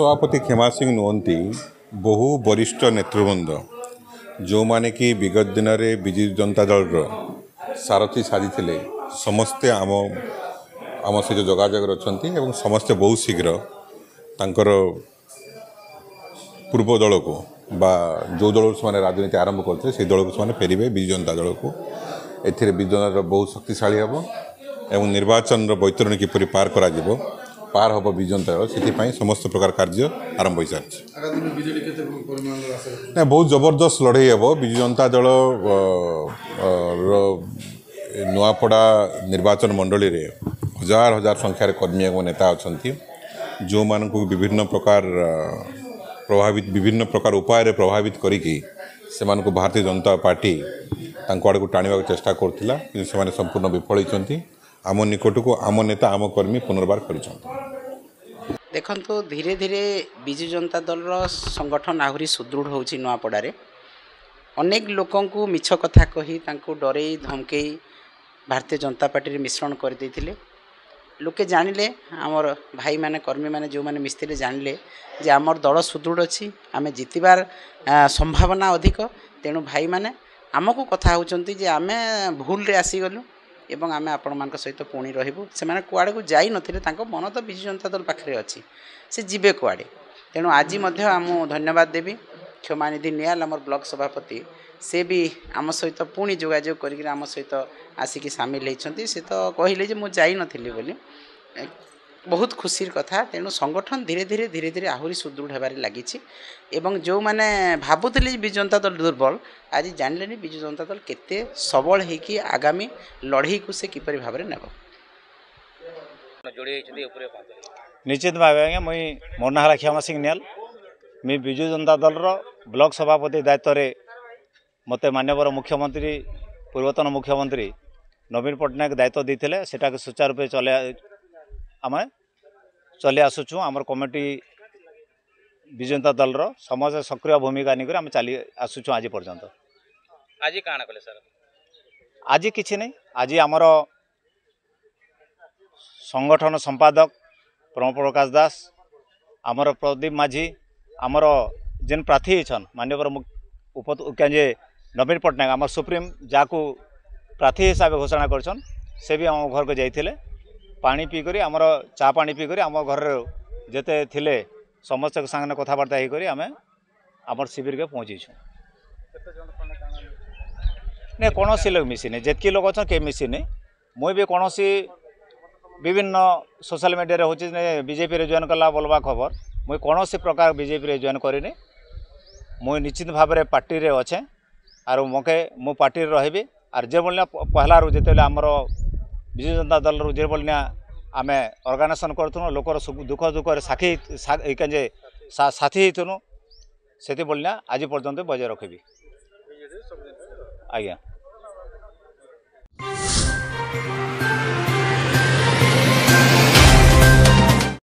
सभापति खेमा सिंह नुहंती बहु वरिष्ठ नेतृवृंद जो माने कि विगत दिन में विजु जनता दल सारथी साधी समस्ते आम सहित जोगाजोग अच्छा समस्ते बहुत शीघ्र तांकर पूर्व दल को बा जो दल से राजनीति आरंभ करते से दल को फेरबे विजु जनता दल को एथिरे विजु जनता दल बहुत शक्तिशाली हम एवं निर्वाचन बैतरणी किपरि पार करा जिवो पार हम विजु जनता दल से समस्त प्रकार कार्य आरंभ हो सारी बहुत जबरदस्त लड़े हम विजु जनता दल नुआपड़ा निर्वाचन मंडली रे हजार हजार संख्यार कर्मी एवं नेता अच्छा जो मानक विभिन्न प्रकार उपाय प्रभावित करिकी से भारतीय जनता पार्टी आड़ को टाणिबा चेष्टा करथिला कि से संपूर्ण विफल होती आम निकट को आम नेता आम कर्मी पुनर्बार कर देखो धीरे धीरे विजु जनता दल संगठन आहरी सुदृढ़ हो नुआपड़े अनेक लोकों को मिछ कथा कही डरे धमकई भारतीय जनता पार्टी मिश्रण करदे लोके जानिले आमर भाई माने कर्मी माने जो माने मिस्त्री जानिले जे आमर दल सुदृढ़ अच्छी आम जितबार संभावना अधिक तेणु भाई माने आमको कथा होचंती जे आमे भूल रे आसीगलु एवं आमे आपण मान सहित पुणी रहबू से माने कुआड़े को जाई नथिले तांको मन तो विजु जनता दल पाखरे अच्छी से जीवे कुआड़े तेणु आज मध्य आम धन्यवाद देवी क्षमानिधि नियाल आमर ब्लॉक सभापति से भी आम सहित पुणी जोगाजोग करके आम सहित आसिक सामिल होती से तो कहले जे मु जाई नथिली बोली बहुत खुशी कथा तेणु संगठन धीरे धीरे आहरी सुदृढ़ होबार लगी एवं जो मैंने भावुले विजु जनता दल दुर्बल आज जानले विजु जनता दल केते सबल होगी आगामी लड़ई को से किपरि भाव में नेब निश्चित भाव आज्ञा मुई मोर ना खेमा सिंह नियाल मैं विजु जनता दल ब्लॉक सभापति दायित्व रे मते माननीय मुख्यमंत्री पूर्वतन मुख्यमंत्री नवीन पट्टनायक दायित्व देते सेटा सुचारू रूपे आम चली आसुचु आमर कमिटी विजु जनता दल समस्त सक्रिय भूमिका नहीं आम चली आसुचु आज पर्यंत आज काना कले सर आज किछि नहीं आज आमर संगठन संपादक प्रमोद प्रकाश दास आमर प्रदीप माझी आमर जेन प्रार्थी छन माननीय नवीन पट्टनायक आमर सुप्रीम जाकू प्रार्थी हिसाब से घोषणा करछन से भी आम घर को जाइथिले पानी पी करी आमर चा पानी पी करी आम घर जेते थिले समस्त संगे कथबार्ता हो करी आम आमर शिविर के पहुँचीछू नहीं कौन लोग मिसिनी जितकी लोग अच्छा के मिसिनी मुई भी कौन विभिन्न सोशल मीडिया हूँ बीजेपी रे जॉइन कला बोलवा खबर मुई कौन प्रकार बीजेपी रे जॉइन करिनी मुई निश्चित भाव में पार्टी रे अच्छे आर मके मु पार्टी रही आर जे बोलना पहला जिते आमर विजु जनता दल जे बोलना आम ऑर्गेनाइजेशन करूँ लोकर दुख दुख साथी साथी होतुनु से बोलना आज पर्यंत बजाय रखी आज्ञा।